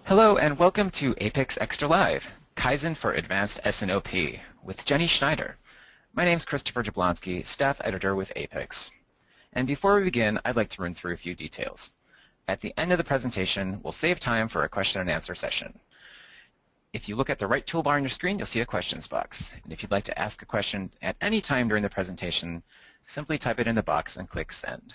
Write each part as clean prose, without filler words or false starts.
Hello and welcome to Apex Extra Live, Kaizen for Advanced S&OP with Jenny Schneider. My name is Christopher Jablonski, Staff Editor with Apex. And before we begin, I'd like to run through a few details. At the end of the presentation, we'll save time for a question and answer session. If you look at the right toolbar on your screen, you'll see a questions box. And if you'd like to ask a question at any time during the presentation, simply type it in the box and click Send.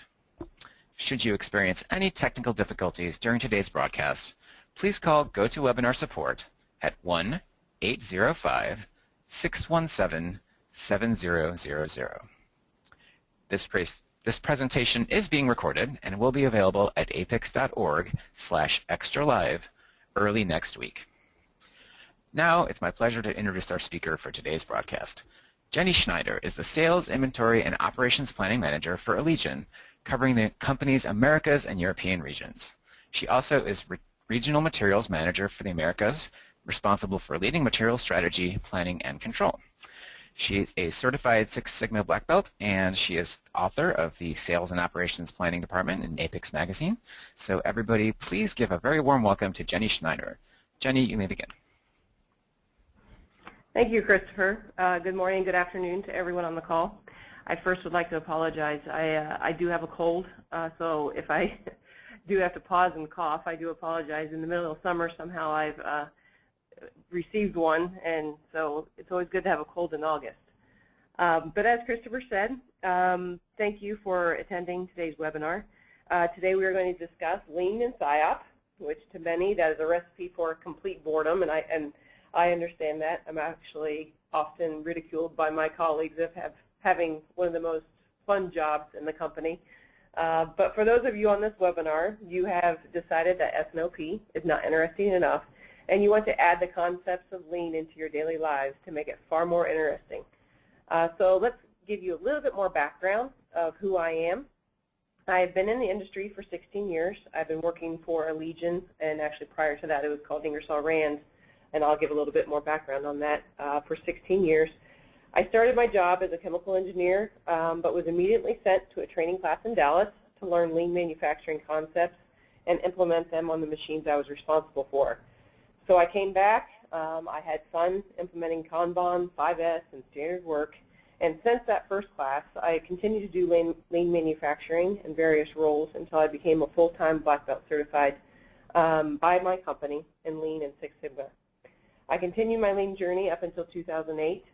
Should you experience any technical difficulties during today's broadcast, please call GoToWebinar support at 1-805-617-7000. This presentation is being recorded and will be available at apex.org/extralive early next week. Now it's my pleasure to introduce our speaker for today's broadcast. Jenny Schneider is the Sales, Inventory, and Operations Planning Manager for Allegion, covering the company's Americas and European regions. She also is Regional Materials Manager for the Americas, responsible for leading material strategy, planning, and control. She is a certified Six Sigma Black Belt, and she is author of the Sales and Operations Planning Department in Apex Magazine. So everybody, please give a very warm welcome to Jenny Schneider. Jenny, you may begin. Thank you, Christopher. Good morning, good afternoon to everyone on the call. I first would like to apologize. I do have a cold, so if I do have to pause and cough, I do apologize. In the middle of summer, somehow I've received one, and so it's always good to have a cold in August. But as Christopher said, thank you for attending today's webinar. Today we are going to discuss Lean and PSYOP, which to many that is a recipe for complete boredom, and I understand that. I'm actually often ridiculed by my colleagues of having one of the most fun jobs in the company. But for those of you on this webinar, you have decided that S&OP is not interesting enough, and you want to add the concepts of Lean into your daily lives to make it far more interesting. So let's give you a little bit more background of who I am. I've been in the industry for 16 years. I've been working for Allegion, and actually prior to that it was called Ingersoll Rand, and I'll give a little bit more background on that for 16 years. I started my job as a chemical engineer, but was immediately sent to a training class in Dallas to learn lean manufacturing concepts and implement them on the machines I was responsible for. So I came back. I had fun implementing Kanban, 5S, and standard work. And since that first class, I continued to do lean manufacturing in various roles until I became a full-time Black Belt certified by my company in Lean and Six Sigma. I continued my Lean journey up until 2008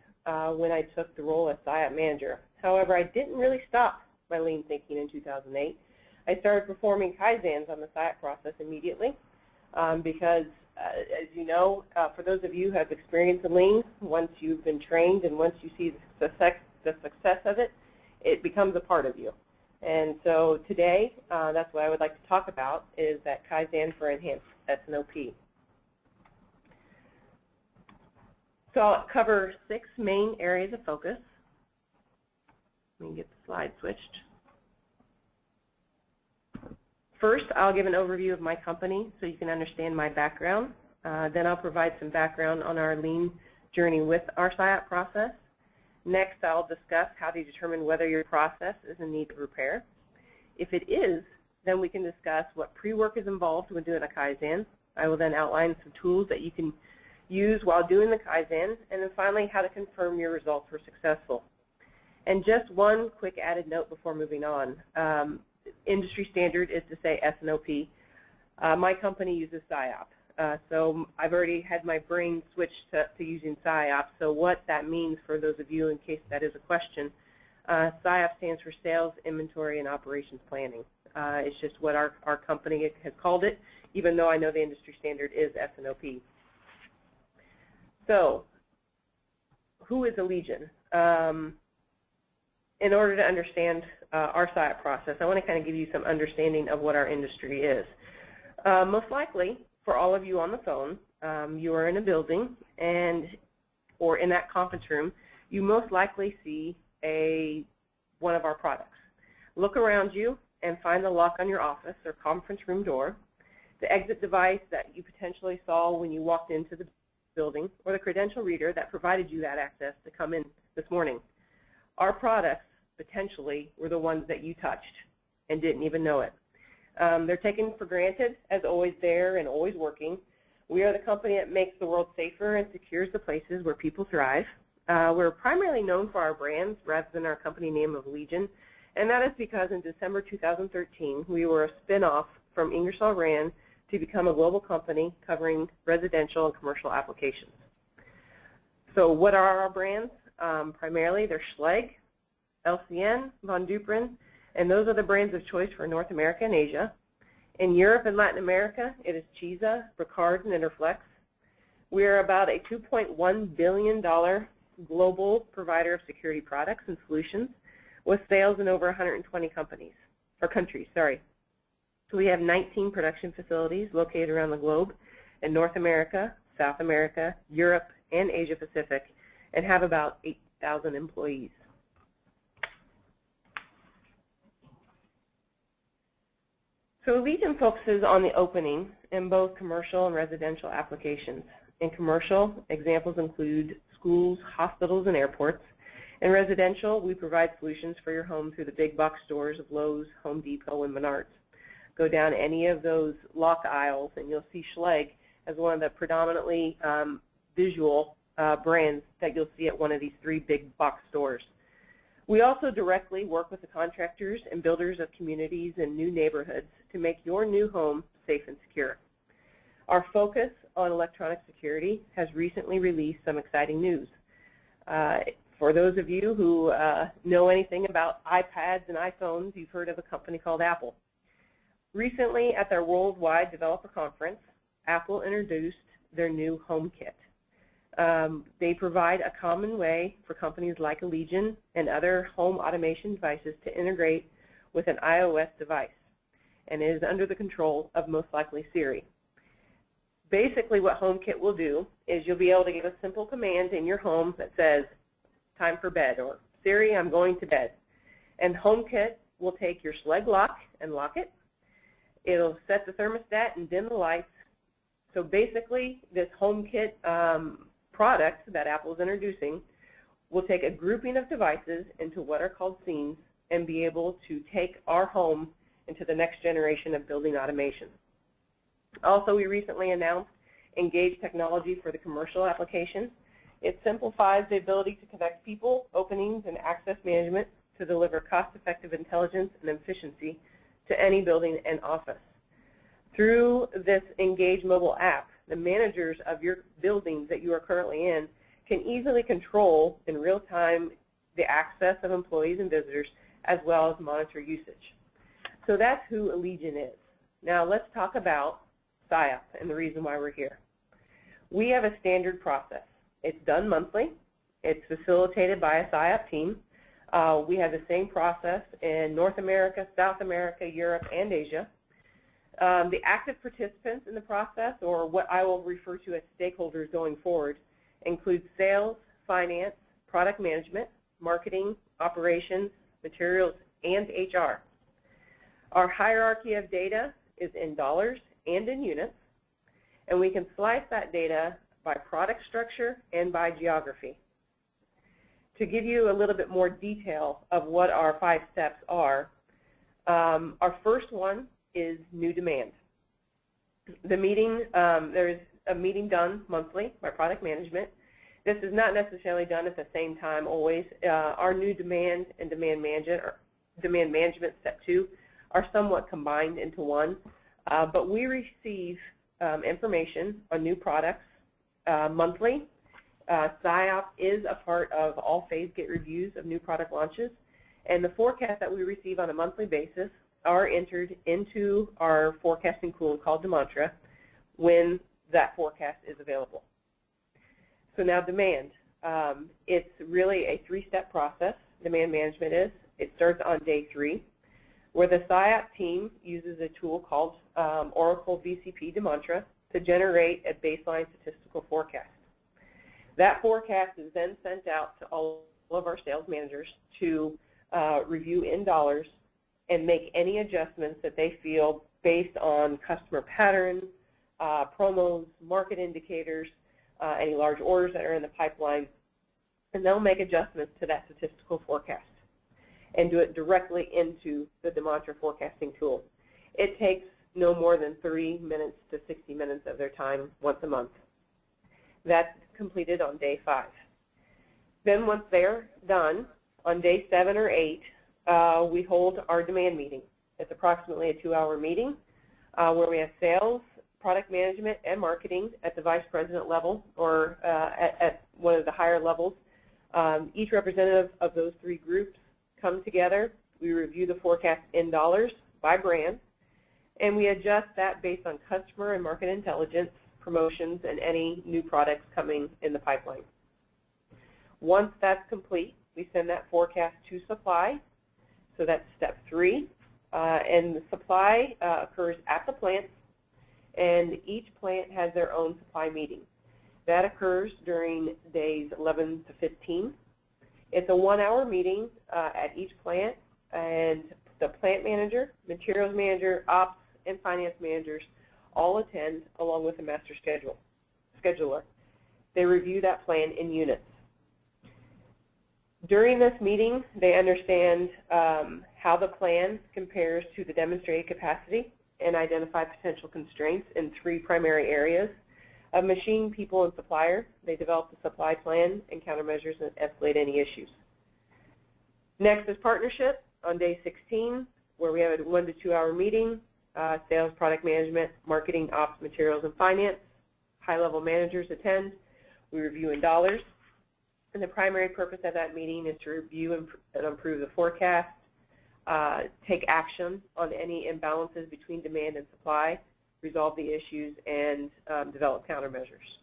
when I took the role as PSYOP manager. However, I didn't really stop my Lean thinking in 2008. I started performing Kaizens on the PSYOP process immediately because, as you know, for those of you who have experience in Lean, once you've been trained and once you see the success of it, it becomes a part of you. And so today, that's what I would like to talk about, is that Kaizen for enhanced S&OP. So I'll cover 6 main areas of focus. Let me get the slide switched. First, I'll give an overview of my company so you can understand my background. Then I'll provide some background on our Lean journey with our PSYOP process. Next, I'll discuss how to determine whether your process is in need of repair. If it is, then we can discuss what pre-work is involved when doing a Kaizen. I will then outline some tools that you can use while doing the Kaizen, and then finally how to confirm your results were successful. And just one quick added note before moving on. Industry standard is to say S&OP. My company uses PSYOP. So I've already had my brain switched to using PSYOP. So what that means for those of you, in case that is a question, PSYOP stands for Sales, Inventory, and Operations Planning. It's just what our company has called it, even though I know the industry standard is S&OP. So, who is Allegion? In order to understand our PSYOP process, I want to kind of give you some understanding of what our industry is. Most likely, for all of you on the phone, you are in a building, or in that conference room, you most likely see one of our products. Look around you and find the lock on your office or conference room door, the exit device that you potentially saw when you walked into the building, or the credential reader that provided you that access to come in this morning. Our products potentially were the ones that you touched and didn't even know it. They're taken for granted as always there and always working, We are the company that makes the world safer and secures the places where people thrive. We're primarily known for our brands rather than our company name of Allegion, and that is because in December 2013 we were a spin-off from Ingersoll Rand to become a global company covering residential and commercial applications. So what are our brands? Primarily they're Schlage, LCN, Von Duprin, and those are the brands of choice for North America and Asia. In Europe and Latin America, it is Chiza, Bricard, and Interflex. We are about a $2.1 billion global provider of security products and solutions with sales in over 120 countries. We have 19 production facilities located around the globe in North America, South America, Europe, and Asia Pacific, and have about 8,000 employees. So Allegion focuses on the opening in both commercial and residential applications. In commercial, examples include schools, hospitals, and airports. In residential, we provide solutions for your home through the big box stores of Lowe's, Home Depot, and Menards. Go down any of those lock aisles, and you'll see Schlage as one of the predominantly visual brands that you'll see at one of these 3 big box stores. We also directly work with the contractors and builders of communities and new neighborhoods to make your new home safe and secure. Our focus on electronic security has recently released some exciting news. For those of you who know anything about iPads and iPhones, you've heard of a company called Apple. Recently, at their Worldwide Developer Conference, Apple introduced their new HomeKit. They provide a common way for companies like Allegion and other home automation devices to integrate with an iOS device, and is under the control of most likely Siri. Basically what HomeKit will do is you'll be able to give a simple command in your home that says, time for bed, or Siri, I'm going to bed. And HomeKit will take your Schlage lock and lock it. It'll set the thermostat and dim the lights. So basically this HomeKit product that Apple is introducing will take a grouping of devices into what are called scenes and be able to take our home into the next generation of building automation. Also, we recently announced Engage technology for the commercial application. It simplifies the ability to connect people, openings, and access management to deliver cost-effective intelligence and efficiency to any building and office. Through this Engage mobile app, the managers of your buildings that you are currently in can easily control in real time the access of employees and visitors, as well as monitor usage. So that's who Allegion is. Now let's talk about SIOP and the reason why we're here. We have a standard process. It's done monthly. It's facilitated by a SIOP team. We have the same process in North America, South America, Europe, and Asia. The active participants in the process, or what I will refer to as stakeholders going forward, include sales, finance, product management, marketing, operations, materials, and HR. Our hierarchy of data is in dollars and in units, and we can slice that data by product structure and by geography. To give you a little bit more detail of what our 5 steps are, our first one is new demand. The meeting, there's a meeting done monthly by product management. This is not necessarily done at the same time always. Our new demand and demand management step 2 are somewhat combined into one, but we receive information on new products monthly. SIOP is a part of all phase gate reviews of new product launches, and the forecast that we receive on a monthly basis are entered into our forecasting tool called Demantra when that forecast is available. So now demand. It's really a 3-step process, demand management is. It starts on day 3, where the SIOP team uses a tool called Oracle VCP Demantra to generate a baseline statistical forecast. That forecast is then sent out to all of our sales managers to review in dollars and make any adjustments that they feel based on customer patterns, promos, market indicators, any large orders that are in the pipeline, and they'll make adjustments to that statistical forecast and do it directly into the Demantra forecasting tool. It takes no more than 30 minutes to 60 minutes of their time once a month. That's completed on day 5. Then once they're done, on day 7 or 8, we hold our demand meeting. It's approximately a 2-hour meeting where we have sales, product management, and marketing at the vice president level or at one of the higher levels. Each representative of those 3 groups come together. We review the forecast in dollars by brand, and we adjust that based on customer and market intelligence, promotions, and any new products coming in the pipeline. Once that's complete, we send that forecast to supply. So that's step 3. And the supply occurs at the plants, and each plant has their own supply meeting. That occurs during days 11 to 15. It's a 1-hour meeting at each plant, and the plant manager, materials manager, ops, and finance managers all attend along with the master scheduler. They review that plan in units. During this meeting, they understand how the plan compares to the demonstrated capacity and identify potential constraints in 3 primary areas of machine, people, and supplier. They develop the supply plan and countermeasures and escalate any issues. Next is partnership on day 16, where we have a 1 to 2-hour meeting. Sales, product management, marketing, ops, materials, and finance. High-level managers attend. We review in dollars. And the primary purpose of that meeting is to review and improve the forecast, take action on any imbalances between demand and supply, resolve the issues, and develop countermeasures.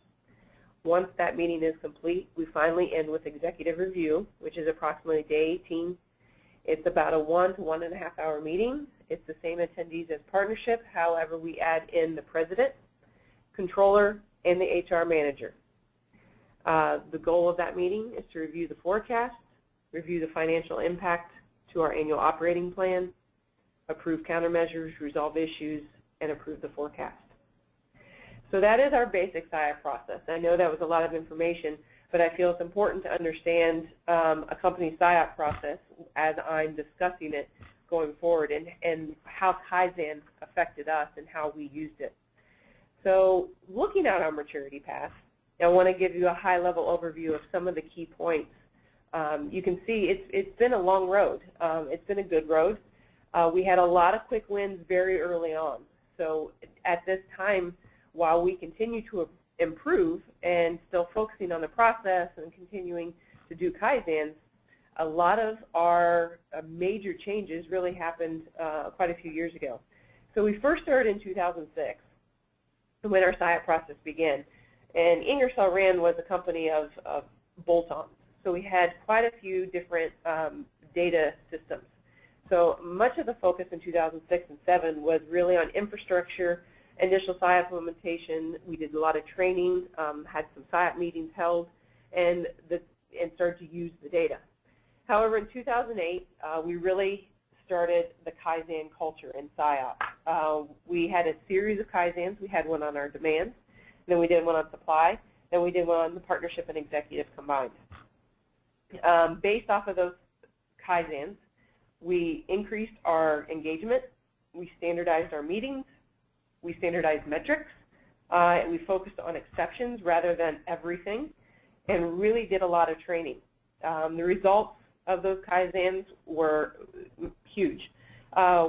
Once that meeting is complete, we finally end with executive review, which is approximately day 18. It's about a 1 to 1.5 hour meeting. It's the same attendees as partnership. However, we add in the president, controller, and the HR manager. The goal of that meeting is to review the forecast, review the financial impact to our annual operating plan, approve countermeasures, resolve issues, and approve the forecast. So that is our basic SIOP process. I know that was a lot of information, but I feel it's important to understand a company's SIOP process as I'm discussing it going forward and how Kaizen affected us and how we used it. So looking at our maturity path, I want to give you a high-level overview of some of the key points. You can see it's been a long road. It's been a good road. We had a lot of quick wins very early on. So at this time, while we continue to improve and still focusing on the process and continuing to do Kaizens, a lot of our major changes really happened quite a few years ago. So we first started in 2006 when our SIOP process began. And Ingersoll Rand was a company of bolt-ons. So we had quite a few different data systems. So much of the focus in 2006 and 2007 was really on infrastructure, initial SIOP implementation. We did a lot of training, had some SIOP meetings held, and started to use the data. However, in 2008, we really started the Kaizen culture in SIOP. We had a series of Kaizens. We had one on our demand, then we did one on supply, then we did one on the partnership and executive combined. Based off of those Kaizens, we increased our engagement, we standardized our meetings, we standardized metrics, and we focused on exceptions rather than everything, and really did a lot of training. The results of those Kaizens were huge.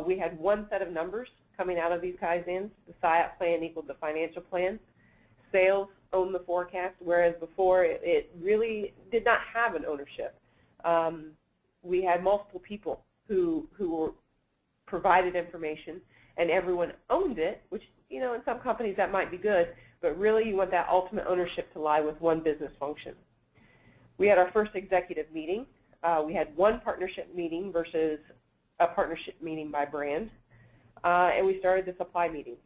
We had one set of numbers coming out of these Kaizens. The SIOP plan equaled the financial plan. Sales owned the forecast, whereas before it really did not have an ownership. We had multiple people who were provided information, and everyone owned it, which, you know, in some companies that might be good, but really you want that ultimate ownership to lie with one business function. We had our first executive meeting. We had one partnership meeting versus a partnership meeting by brand, and we started the supply meetings.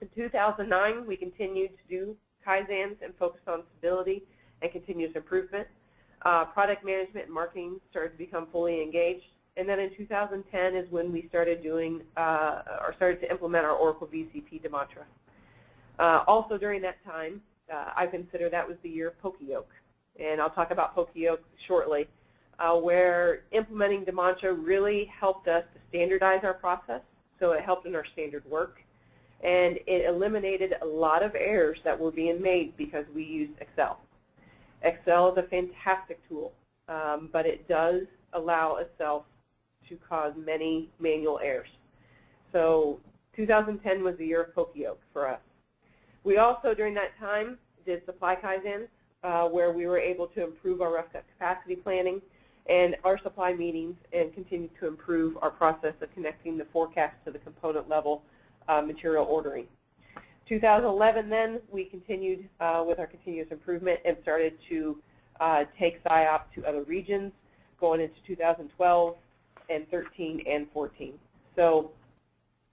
In 2009, we continued to do Kaizens and focused on stability and continuous improvement. Product management and marketing started to become fully engaged. And then in 2010 is when we started doing or started to implement our Oracle VCP Demantra. Also during that time, I consider that was the year of Poka-Yoke. And I'll talk about Poka-Yoke shortly, where implementing Demantra really helped us to standardize our process, so it helped in our standard work. And it eliminated a lot of errors that were being made because we used Excel. Excel is a fantastic tool, but it does allow itself to cause many manual errors. So 2010 was the year of Poka-yoke for us. We also, during that time, did supply Kaizens, where we were able to improve our rough cut capacity planning and our supply meetings and continue to improve our process of connecting the forecast to the component level material ordering. 2011 then, we continued with our continuous improvement and started to take SIOP to other regions going into 2012 and 13 and 14. So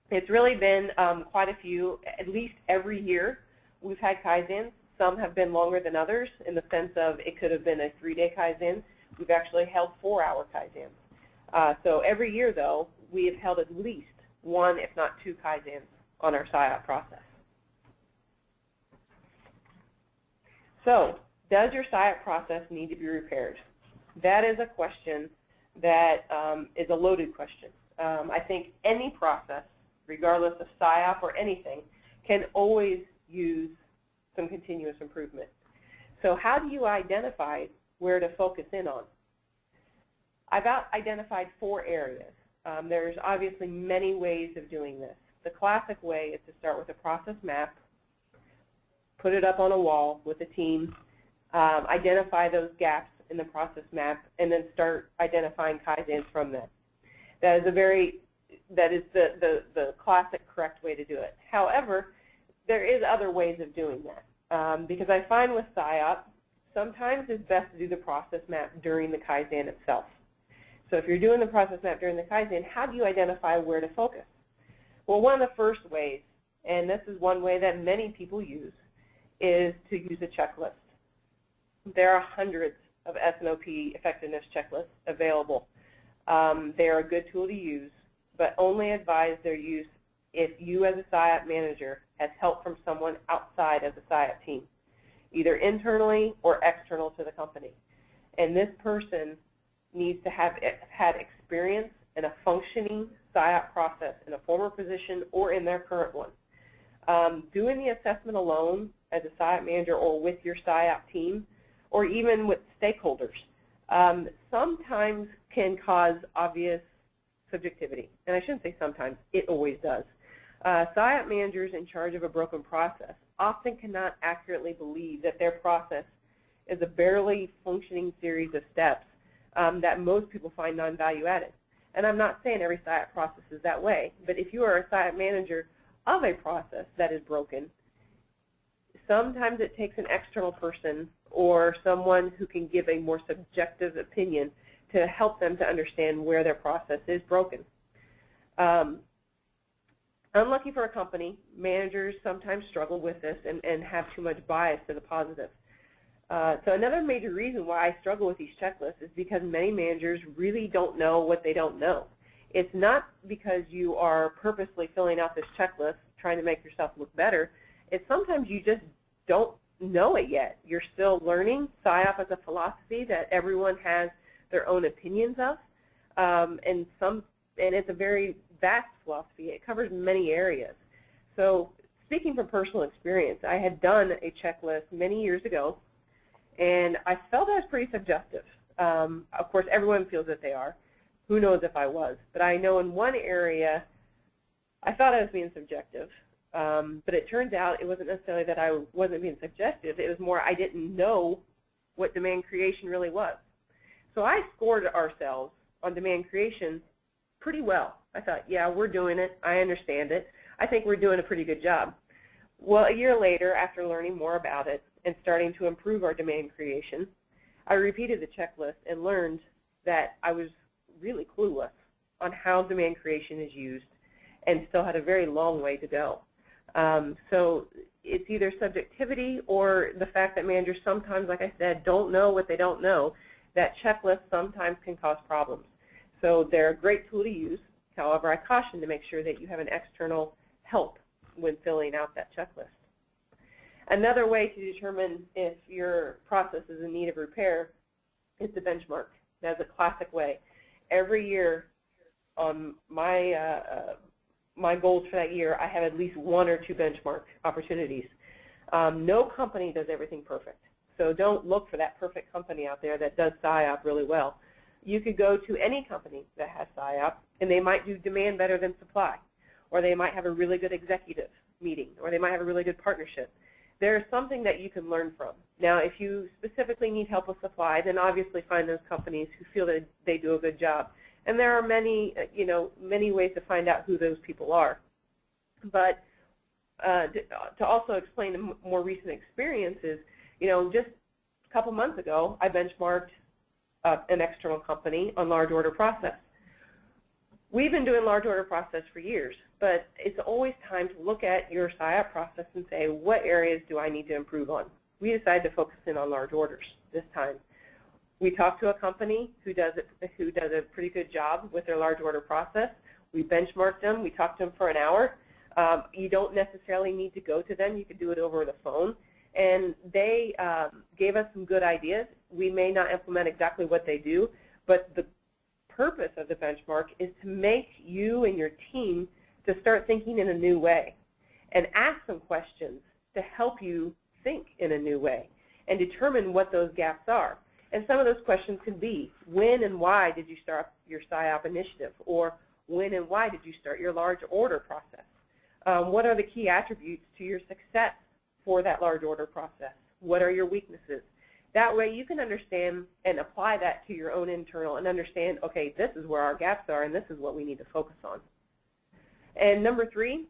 it's really been quite a few, at least every year we've had Kaizens. Some have been longer than others in the sense of it could have been a 3-day Kaizen. We've actually held 4-hour Kaizens. So every year, though, we have held at least 1, if not 2 Kaizens on our SIOP process. So does your SIOP process need to be repaired? That is a question that is a loaded question. I think any process, regardless of SIOP or anything, can always use some continuous improvement. So how do you identify where to focus in on? I've identified 4 areas. There's obviously many ways of doing this. The classic way is to start with a process map, put it up on a wall with a team, identify those gaps in the process map, and then start identifying Kaizens from them. That is the classic correct way to do it. However, there is other ways of doing that. Because I find with SIOP, sometimes it's best to do the process map during the Kaizen itself. So if you're doing the process map during the Kaizen, how do you identify where to focus? Well, one of the first ways, and this is one way that many people use, is to use a checklist. There are hundreds of S&OP effectiveness checklists available. They are a good tool to use, but only advise their use if you as a SIOP manager has help from someone outside of the SIOP team, either internally or external to the company. And this person needs to have had experience in a functioning SIOP process in a former position or in their current one. Doing the assessment alone as a SIOP manager or with your SIOP team or even with stakeholders sometimes can cause obvious subjectivity. And I shouldn't say sometimes, it always does. SIOP managers in charge of a broken process often cannot accurately believe that their process is a barely functioning series of steps that most people find non-value added. And I'm not saying every SIOP process is that way, but if you are a SIOP manager of a process that is broken, sometimes it takes an external person or someone who can give a more subjective opinion to help them to understand where their process is broken. Unlucky for a company, managers sometimes struggle with this and have too much bias to the positive. So another major reason why I struggle with these checklists is because many managers really don't know what they don't know. It's not because you are purposely filling out this checklist trying to make yourself look better. It's sometimes you just don't know it yet. You're still learning. SIOP is a philosophy that everyone has their own opinions of, and it's a very vast philosophy. It covers many areas. So speaking from personal experience, I had done a checklist many years ago, and I felt I was pretty subjective. Of course, everyone feels that they are. Who knows if I was? But I know in one area, I thought I was being subjective. But it turns out it wasn't necessarily that I wasn't being subjective. It was more I didn't know what demand creation really was. So I scored ourselves on demand creation pretty well. I thought, yeah, we're doing it. I understand it. I think we're doing a pretty good job. Well, a year later, after learning more about it and starting to improve our demand creation, I repeated the checklist and learned that I was really clueless on how demand creation is used and still had a very long way to go. So it's either subjectivity or the fact that managers sometimes, like I said, don't know what they don't know. That checklist sometimes can cause problems. So they're a great tool to use. However, I caution to make sure that you have an external help when filling out that checklist. Another way to determine if your process is in need of repair is to benchmark. That's a classic way. Every year on my my goals for that year, I have at least 1 or 2 benchmark opportunities. No company does everything perfect. So don't look for that perfect company out there that does SIOP really well. You could go to any company that has SIOP, and they might do demand better than supply, or they might have a really good executive meeting, or they might have a really good partnership. There's something that you can learn from. Now, if you specifically need help with supply, then obviously find those companies who feel that they do a good job. And there are many, many ways to find out who those people are. But to also explain the more recent experiences, just a couple months ago, I benchmarked an external company on large order process. We've been doing large order process for years, but it's always time to look at your SIOP process and say, what areas do I need to improve on? We decided to focus in on large orders this time. We talked to a company who does a pretty good job with their large order process. We benchmarked them. We talked to them for an hour. You don't necessarily need to go to them. You could do it over the phone. And they gave us some good ideas. We may not implement exactly what they do, but the purpose of the benchmark is to make you and your team to start thinking in a new way and ask some questions to help you think in a new way and determine what those gaps are. And some of those questions could be, when and why did you start your SIOP initiative? Or when and why did you start your large order process? What are the key attributes to your success for that large order process? What are your weaknesses? That way you can understand and apply that to your own internal and understand, okay, this is where our gaps are and this is what we need to focus on. And number 3,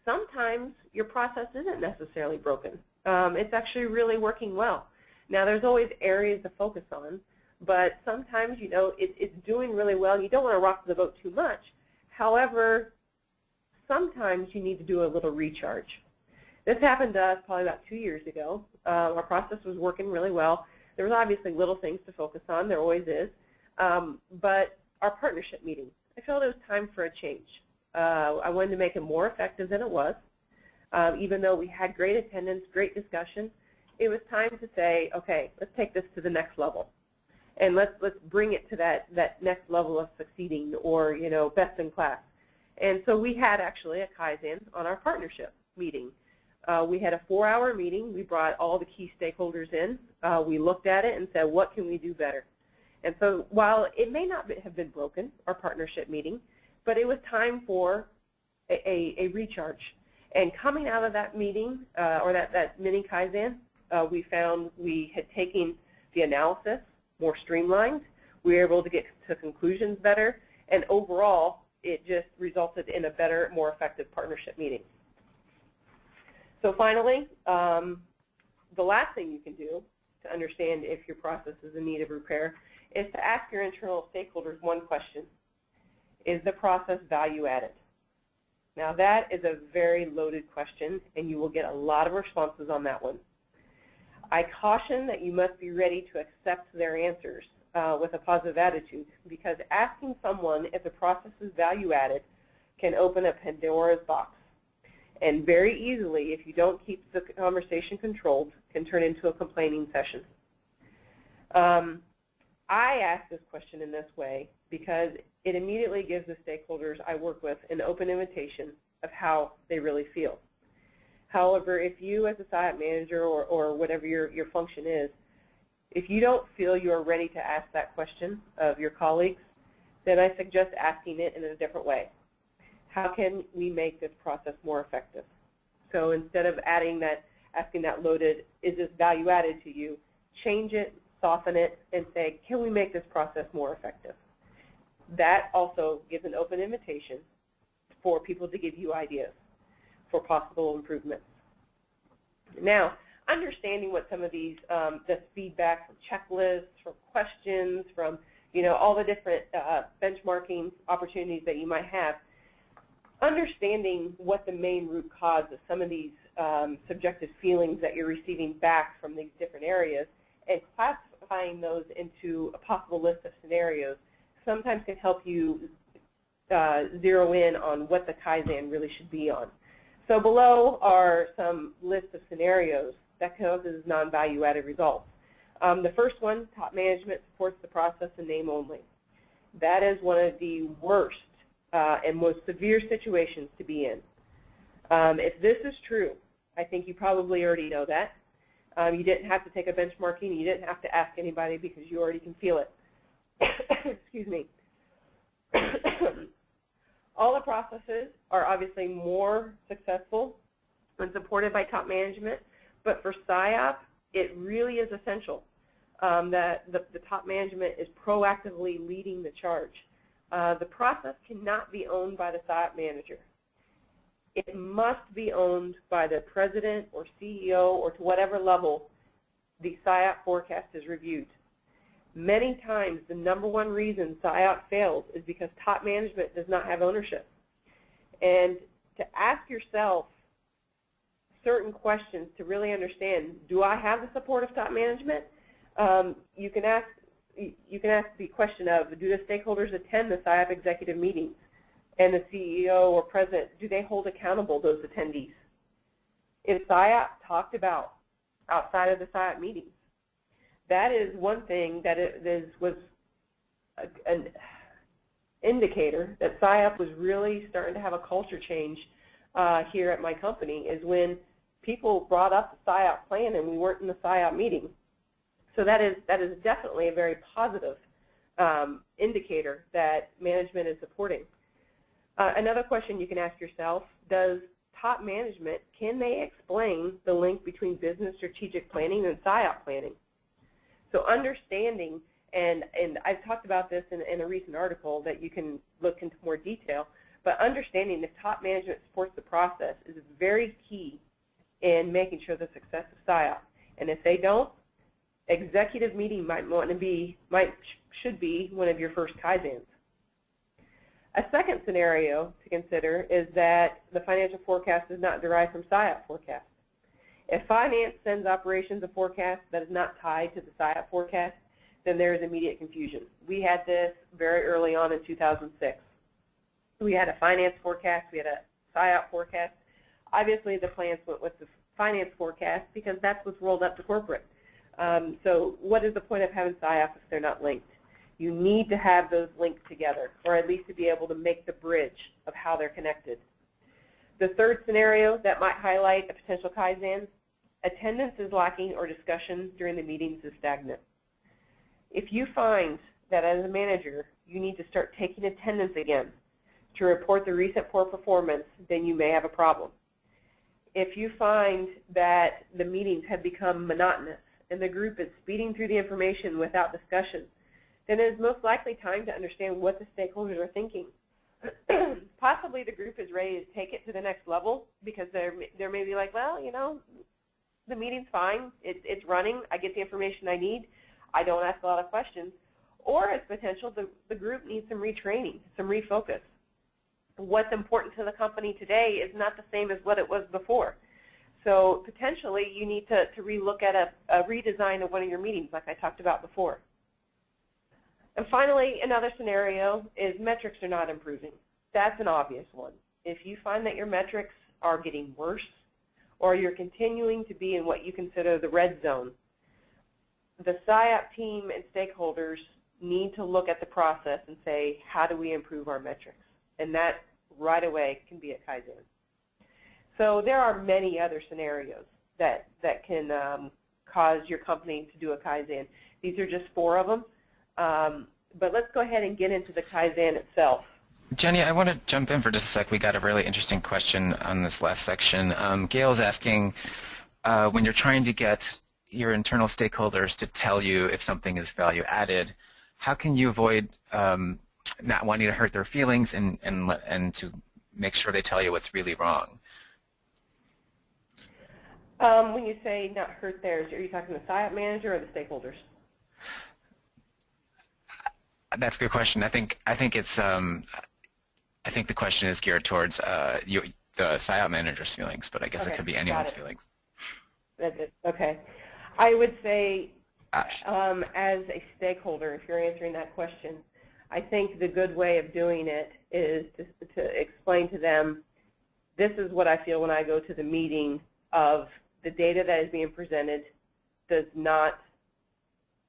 sometimes your process isn't necessarily broken. It's actually really working well. Now there's always areas to focus on, but sometimes, it's doing really well and you don't want to rock the boat too much. However, sometimes you need to do a little recharge. This happened to us probably about 2 years ago. Our process was working really well. There was obviously little things to focus on. There always is. But our partnership meeting, I felt it was time for a change. I wanted to make it more effective than it was. Even though we had great attendance, great discussion, it was time to say, okay, let's take this to the next level. And let's bring it to that next level of succeeding or, best in class. And so we had actually a Kaizen on our partnership meeting. We had a 4-hour meeting. We brought all the key stakeholders in. We looked at it and said, what can we do better? And so while it may not have been broken, our partnership meeting, but it was time for a recharge. And coming out of that meeting, or that mini Kaizen, we found we had taken the analysis more streamlined. We were able to get to conclusions better. And overall, it just resulted in a better, more effective partnership meeting. So finally, the last thing you can do to understand if your process is in need of repair is to ask your internal stakeholders one question. Is the process value added? Now that is a very loaded question, and you will get a lot of responses on that one. I caution that you must be ready to accept their answers with a positive attitude, because asking someone if the process is value added can open a Pandora's box. And very easily, if you don't keep the conversation controlled, can turn into a complaining session. I ask this question in this way because it immediately gives the stakeholders I work with an open invitation of how they really feel. However, if you as a SIOP manager or whatever your function is, if you don't feel you're ready to ask that question of your colleagues, then I suggest asking it in a different way. How can we make this process more effective? So instead of asking that loaded, is this value added to you, change it, soften it, and say, can we make this process more effective? That also gives an open invitation for people to give you ideas for possible improvements. Now, understanding what some of these, the feedback from checklists, from questions, from all the different benchmarking opportunities that you might have, understanding what the main root cause of some of these subjective feelings that you're receiving back from these different areas and classifying those into a possible list of scenarios sometimes can help you zero in on what the Kaizen really should be on. So below are some lists of scenarios that causes non-value added results. The first one, top management supports the process in name only. That is one of the worst and most severe situations to be in. If this is true, I think you probably already know that. You didn't have to take a benchmarking. You didn't have to ask anybody because you already can feel it. Excuse me. All the processes are obviously more successful when supported by top management, but for SIOP, it really is essential that the top management is proactively leading the charge. The process cannot be owned by the SIOP manager. It must be owned by the president or CEO or to whatever level the SIOP forecast is reviewed. Many times the #1 reason SIOP fails is because top management does not have ownership. And to ask yourself certain questions to really understand, do I have the support of top management? You can ask the question of, do the stakeholders attend the SIOP executive meetings? And the CEO or president, do they hold accountable those attendees? Is SIOP talked about outside of the SIOP meetings? That is one thing that was an indicator that SIOP was really starting to have a culture change here at my company, is when people brought up the SIOP plan and we weren't in the SIOP meeting. So that is definitely a very positive indicator that management is supporting. Another question you can ask yourself, does top management, can they explain the link between business strategic planning and SIOP planning? So understanding, and I've talked about this in a recent article that you can look into more detail, but understanding if top management supports the process is very key in making sure the success of SIOP. And if they don't, executive meeting should be one of your first Kaizens. A second scenario to consider is that the financial forecast is not derived from SIOP forecast. If finance sends operations a forecast that is not tied to the SIOP forecast, then there is immediate confusion. We had this very early on in 2006. We had a finance forecast, we had a SIOP forecast. Obviously the plans went with the finance forecast because that's what's rolled up to corporate. So what is the point of having SIOP if they're not linked? You need to have those linked together, or at least to be able to make the bridge of how they're connected. The third scenario that might highlight a potential Kaizen, attendance is lacking or discussion during the meetings is stagnant. If you find that as a manager you need to start taking attendance again to report the recent poor performance, then you may have a problem. If you find that the meetings have become monotonous and the group is speeding through the information without discussion, then it is most likely time to understand what the stakeholders are thinking. Possibly the group is ready to take it to the next level because they're maybe like, well, you know, the meeting's fine, it's running, I get the information I need, I don't ask a lot of questions. Or it's potential the group needs some retraining, some refocus. What's important to the company today is not the same as what it was before. So potentially you need to relook at a redesign of one of your meetings like I talked about before. And finally, another scenario is metrics are not improving. That's an obvious one. If you find that your metrics are getting worse or you're continuing to be in what you consider the red zone, the SIOP team and stakeholders need to look at the process and say, how do we improve our metrics? And that right away can be a Kaizen. So there are many other scenarios that can cause your company to do a Kaizen. These are just 4 of them. But let's go ahead and get into the Kaizen itself. Jenny, I want to jump in for just a sec. We got a really interesting question on this last section. Gail's asking, when you're trying to get your internal stakeholders to tell you if something is value added, how can you avoid not wanting to hurt their feelings and to make sure they tell you what's really wrong? When you say not hurt theirs, are you talking to the SIOP manager or the stakeholders? That's a good question. I think it's I think the question is geared towards the SIOP manager's feelings, but I guess it could be anyone's feelings. That's it. Okay. I would say, as a stakeholder, if you're answering that question, I think the good way of doing it is to explain to them, this is what I feel when I go to the meeting of the data that is being presented does not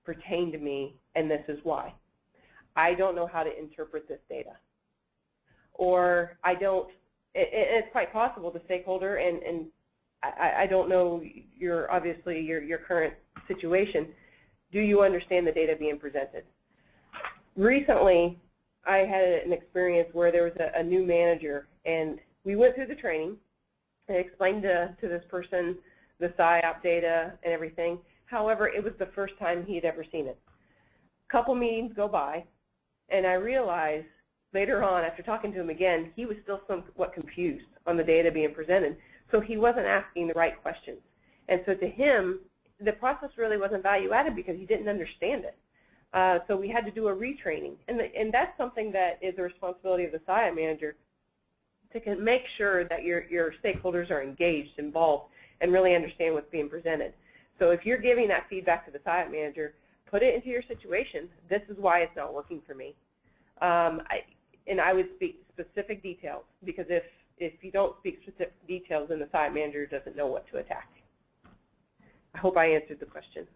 pertain to me, and this is why. I don't know how to interpret this data. or I don't, it's quite possible the stakeholder, and I don't know obviously your current situation. Do you understand the data being presented? Recently, I had an experience where there was a new manager, and we went through the training and explained to this person the PSYOP data and everything. However, it was the first time he had ever seen it. A couple meetings go by, and I realized later on, after talking to him again, he was still somewhat confused on the data being presented, so he wasn't asking the right questions. And so to him, the process really wasn't value-added because he didn't understand it. So we had to do a retraining, and that's something that is the responsibility of the SIOP manager, to make sure that your stakeholders are engaged, involved, and really understand what's being presented. So if you're giving that feedback to the SIOP manager, put it into your situation. This is why it's not working for me. And I would speak specific details, because if you don't speak specific details, then the SIOP manager doesn't know what to attack. I hope I answered the question.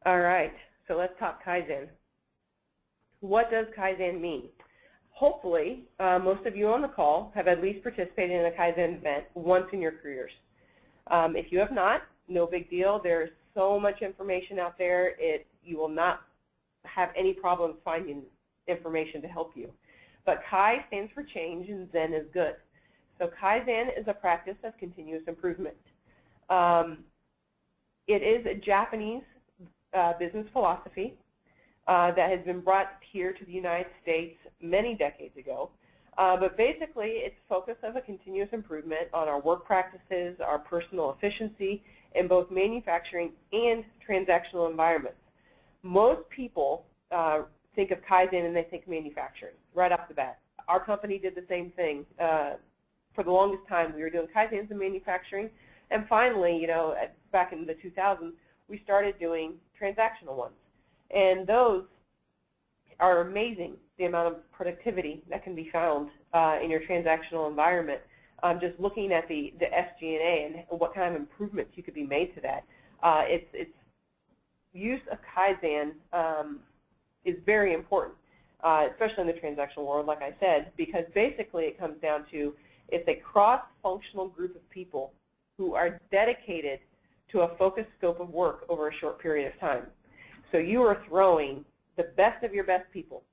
All right, so let's talk Kaizen. What does Kaizen mean? Hopefully, most of you on the call have at least participated in a Kaizen event once in your careers. If you have not, no big deal. There's so much information out there, you will not have any problems finding information to help you. But Kai stands for change and Zen is good. So Kaizen is a practice of continuous improvement. It is a Japanese business philosophy that has been brought here to the United States many decades ago. But basically, it's focus of a continuous improvement on our work practices, our personal efficiency in both manufacturing and transactional environments. Most people think of Kaizen and they think manufacturing right off the bat. Our company did the same thing. For the longest time, we were doing Kaizens in manufacturing, and finally, back in the 2000s, we started doing transactional ones. And those are amazing, the amount of productivity that can be found in your transactional environment. Just looking at the SG&A and what kind of improvements you could be made to that. It's use of Kaizen is very important, especially in the transactional world, like I said, because basically it comes down to it's a cross-functional group of people who are dedicated to a focused scope of work over a short period of time. So you are throwing the best of your best people,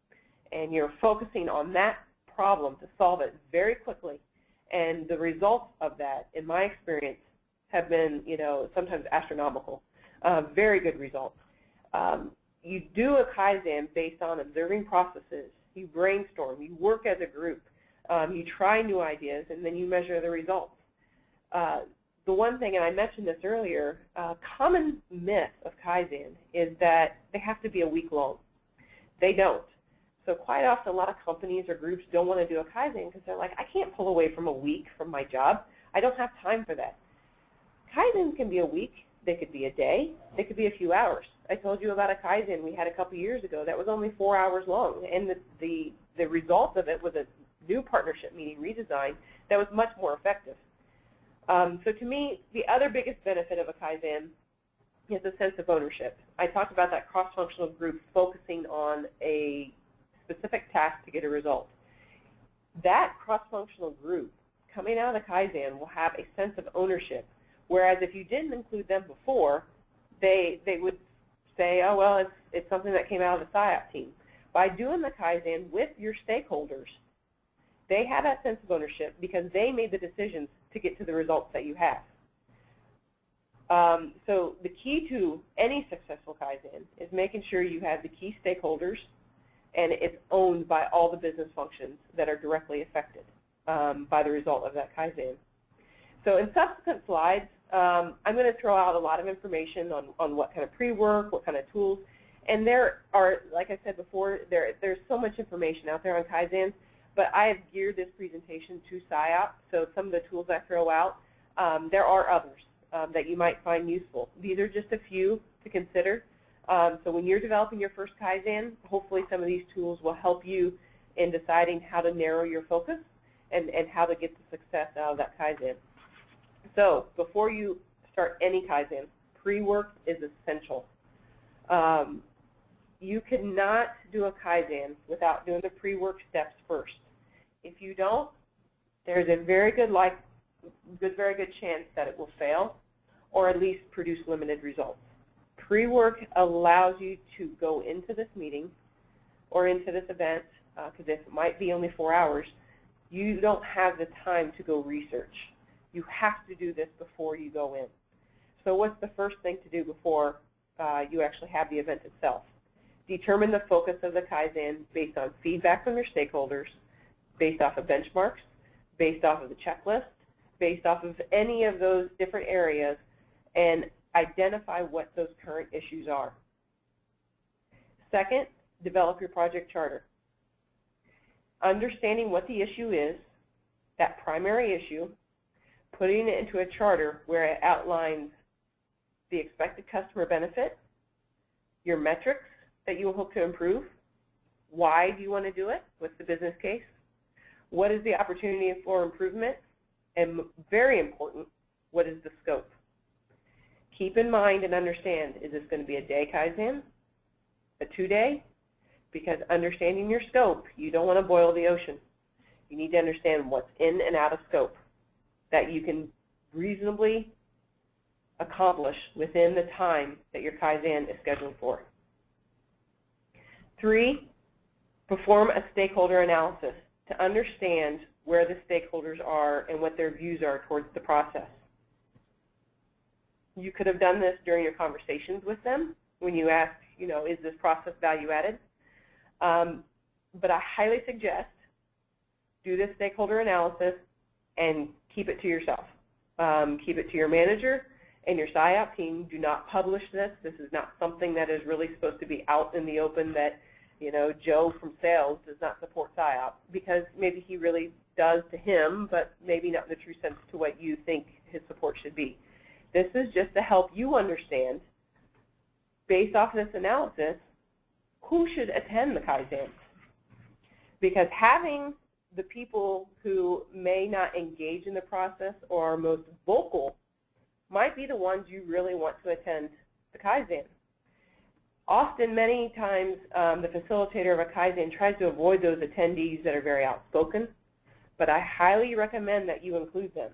and you're focusing on that problem to solve it very quickly. And the results of that, in my experience, have been, sometimes astronomical. Very good results. You do a Kaizen based on observing processes. You brainstorm. You work as a group. You try new ideas, and then you measure the results. The one thing, and I mentioned this earlier, common myth of Kaizen is that they have to be a week long. They don't. So quite often, a lot of companies or groups don't want to do a Kaizen because they're like, I can't pull away from a week from my job. I don't have time for that. Kaizens can be a week. They could be a day. They could be a few hours. I told you about a Kaizen we had a couple years ago that was only 4 hours long, and the result of it was a new partnership meeting redesign that was much more effective. So to me, the other biggest benefit of a Kaizen is a sense of ownership. I talked about that cross-functional group focusing on a specific task to get a result. That cross-functional group coming out of the Kaizen will have a sense of ownership, whereas if you didn't include them before, they would say, oh, well, it's something that came out of the PSYOP team. By doing the Kaizen with your stakeholders, they have that sense of ownership because they made the decisions to get to the results that you have. So the key to any successful Kaizen is making sure you have the key stakeholders and it's owned by all the business functions that are directly affected by the result of that Kaizen. So in subsequent slides, I'm going to throw out a lot of information on what kind of pre-work, what kind of tools, and there are, like I said before, there's so much information out there on Kaizen, but I have geared this presentation to PSYOP, so some of the tools I throw out, there are others that you might find useful. These are just a few to consider. So when you're developing your first Kaizen, hopefully some of these tools will help you in deciding how to narrow your focus and how to get the success out of that Kaizen. So before you start any Kaizen, pre-work is essential. you cannot do a Kaizen without doing the pre-work steps first. If you don't, there's a very good chance that it will fail or at least produce limited results. Pre-work allows you to go into this meeting or into this event, because it might be only 4 hours, you don't have the time to go research. You have to do this before you go in. So what's the first thing to do before you actually have the event itself? Determine the focus of the Kaizen based on feedback from your stakeholders, based off of benchmarks, based off of the checklist, based off of any of those different areas, and identify what those current issues are. Second, develop your project charter. Understanding what the issue is, that primary issue, putting it into a charter where it outlines the expected customer benefit, your metrics that you hope to improve, why do you want to do it, what's the business case, what is the opportunity for improvement, and very important, what is the scope. Keep in mind and understand, is this going to be a day Kaizen, a 2-day? Because understanding your scope, you don't want to boil the ocean. You need to understand what's in and out of scope that you can reasonably accomplish within the time that your Kaizen is scheduled for. 3, perform a stakeholder analysis to understand where the stakeholders are and what their views are towards the process. You could have done this during your conversations with them when you ask, is this process value added? But I highly suggest do this stakeholder analysis and keep it to yourself. Keep it to your manager and your SIOP team. Do not publish this. This is not something that is really supposed to be out in the open that, Joe from sales does not support SIOP, because maybe he really does to him, but maybe not in the true sense to what you think his support should be. This is just to help you understand, based off of this analysis, who should attend the Kaizen. Because having the people who may not engage in the process or are most vocal might be the ones you really want to attend the Kaizen. Often, many times, the facilitator of a Kaizen tries to avoid those attendees that are very outspoken, but I highly recommend that you include them.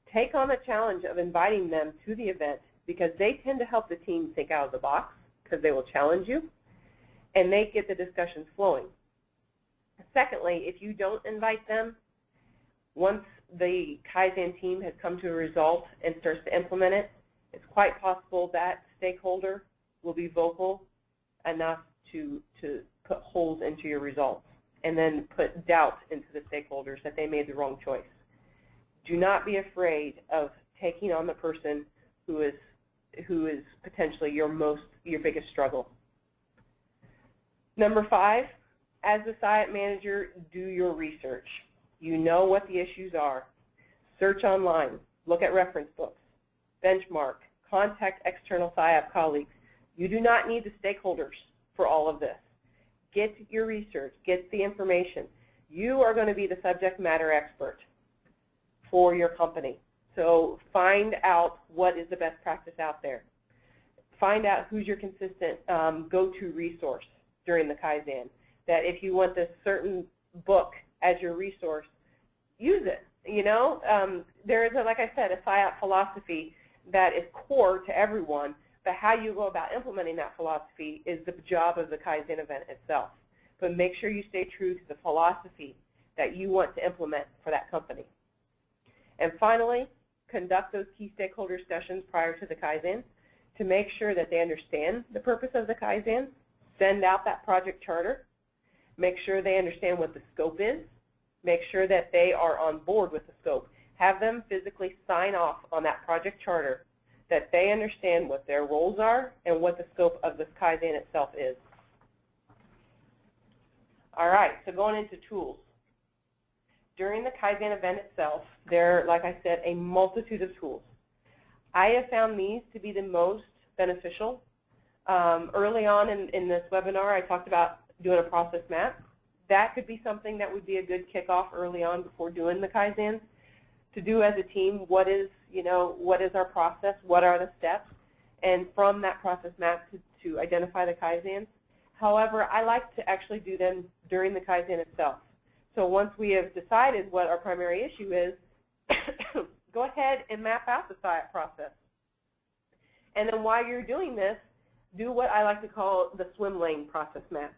Take on the challenge of inviting them to the event, because they tend to help the team think out of the box, because they will challenge you, and they get the discussions flowing. Secondly, if you don't invite them, once the Kaizen team has come to a result and starts to implement it, it's quite possible that stakeholder will be vocal enough to put holes into your results and then put doubt into the stakeholders that they made the wrong choice. Do not be afraid of taking on the person who is potentially your biggest struggle. Number 5, as the SIOP manager, do your research. You know what the issues are. Search online. Look at reference books. Benchmark. Contact external SIOP colleagues. You do not need the stakeholders for all of this. Get your research. Get the information. You are going to be the subject matter expert for your company. So find out what is the best practice out there. Find out who's your consistent go-to resource during the Kaizen. That if you want this certain book as your resource, use it. There is, like I said, a SIOP philosophy that is core to everyone, but how you go about implementing that philosophy is the job of the Kaizen event itself. But make sure you stay true to the philosophy that you want to implement for that company. And finally, conduct those key stakeholder discussions prior to the Kaizen to make sure that they understand the purpose of the Kaizen. Send out that project charter. Make sure they understand what the scope is. Make sure that they are on board with the scope. Have them physically sign off on that project charter, that they understand what their roles are and what the scope of this Kaizen itself is. All right, so going into tools. During the Kaizen event itself, there are, like I said, a multitude of tools. I have found these to be the most beneficial. Early on in this webinar, I talked about doing a process map. That could be something that would be a good kickoff early on before doing the Kaizen. To do as a team, what is our process, what are the steps, and from that process map to identify the Kaizens. However, I like to actually do them during the Kaizen itself. So once we have decided what our primary issue is, go ahead and map out the SIOP process. And then while you're doing this, do what I like to call the swim lane process map.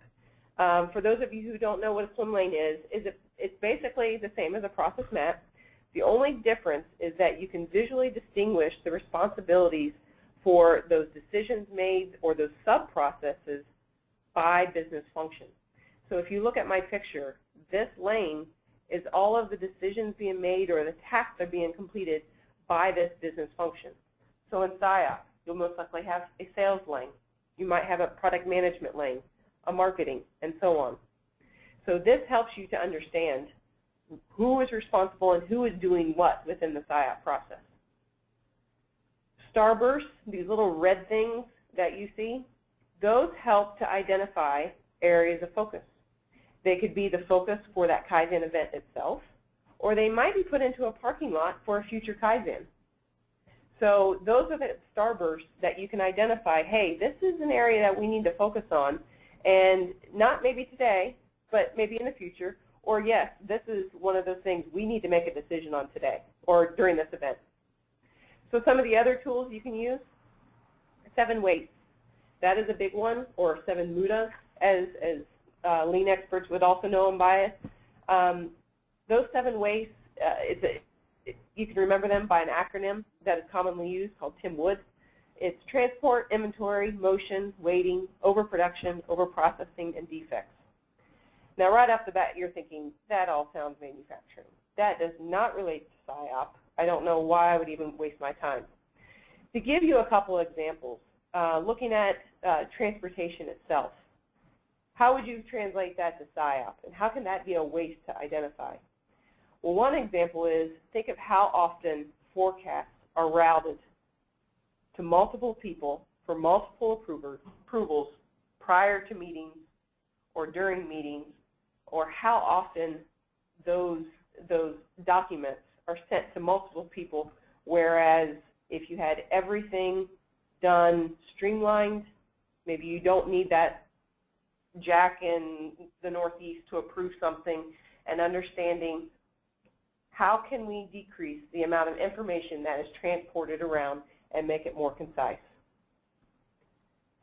For those of you who don't know what a swim lane is it's basically the same as a process map. The only difference is that you can visually distinguish the responsibilities for those decisions made or those sub-processes by business function. So if you look at my picture, this lane is all of the decisions being made or the tasks are being completed by this business function. So in SIOP, you'll most likely have a sales lane. You might have a product management lane, a marketing, and so on. So this helps you to understand who is responsible and who is doing what within the SIOP process. Starbursts, these little red things that you see, those help to identify areas of focus. They could be the focus for that Kaizen event itself, or they might be put into a parking lot for a future Kaizen. So those are the starbursts that you can identify, hey, this is an area that we need to focus on, and not maybe today, but maybe in the future, or yes, this is one of those things we need to make a decision on today or during this event. So some of the other tools you can use, 7 weights. That is a big one, or 7 mudas, as lean experts would also know them by it. Those 7 weights, you can remember them by an acronym that is commonly used called Tim Wood. It's transport, inventory, motion, waiting, overproduction, overprocessing, and defects. Now right off the bat you're thinking, that all sounds manufacturing. That does not relate to SIOP. I don't know why I would even waste my time. To give you a couple examples, looking at transportation itself, how would you translate that to SIOP, and how can that be a waste to identify? Well, one example is, think of how often forecasts are routed to multiple people for multiple approvals prior to meetings or during meetings, or how often those documents are sent to multiple people, whereas if you had everything done streamlined, maybe you don't need that Jack in the Northeast to approve something, and understanding how can we decrease the amount of information that is transported around and make it more concise.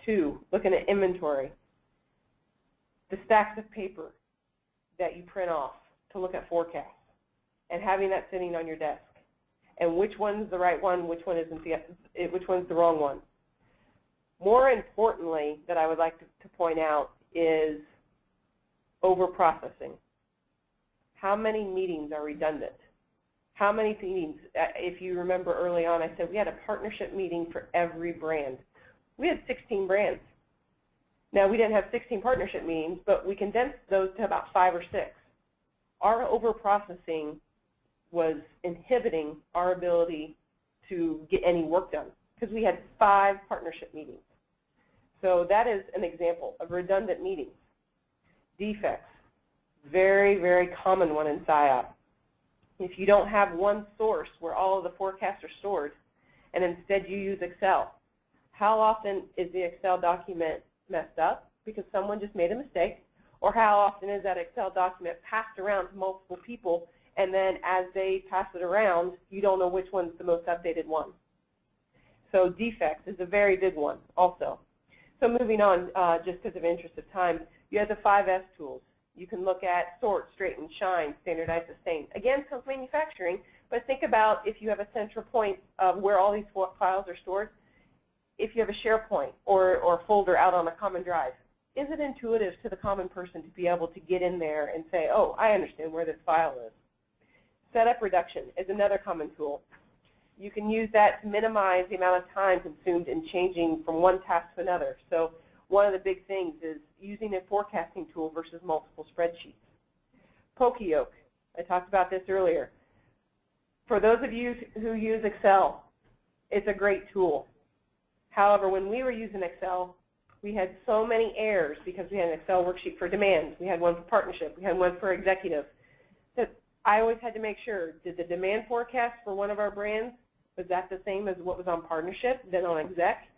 2, looking at inventory. The stacks of paper that you print off to look at forecasts, and having that sitting on your desk, and which one's the right one, which one isn't which one's the wrong one. More importantly, that I would like to point out is overprocessing. How many meetings are redundant? How many meetings? If you remember early on, I said we had a partnership meeting for every brand. We had 16 brands. Now, we didn't have 16 partnership meetings, but we condensed those to about 5 or 6. Our overprocessing was inhibiting our ability to get any work done because we had 5 partnership meetings. So that is an example of redundant meetings. Defects, very, very common one in SIOP. If you don't have one source where all of the forecasts are stored, and instead you use Excel, how often is the Excel document messed up because someone just made a mistake, or how often is that Excel document passed around to multiple people, and then as they pass it around, you don't know which one's the most updated one. So defects is a very big one also. So moving on, just because of interest of time, you have the 5S tools. You can look at sort, straighten, shine, standardize, sustain. Again, sounds manufacturing, but think about if you have a central point of where all these files are stored. If you have a SharePoint or a folder out on a common drive, is it intuitive to the common person to be able to get in there and say, oh, I understand where this file is? Setup reduction is another common tool. You can use that to minimize the amount of time consumed in changing from one task to another. So one of the big things is using a forecasting tool versus multiple spreadsheets. Poka-yoke, I talked about this earlier. For those of you who use Excel, it's a great tool. However, when we were using Excel, we had so many errors because we had an Excel worksheet for demand. We had one for partnership. We had one for executive. That I always had to make sure, did the demand forecast for one of our brands, was that the same as what was on partnership, then on exec?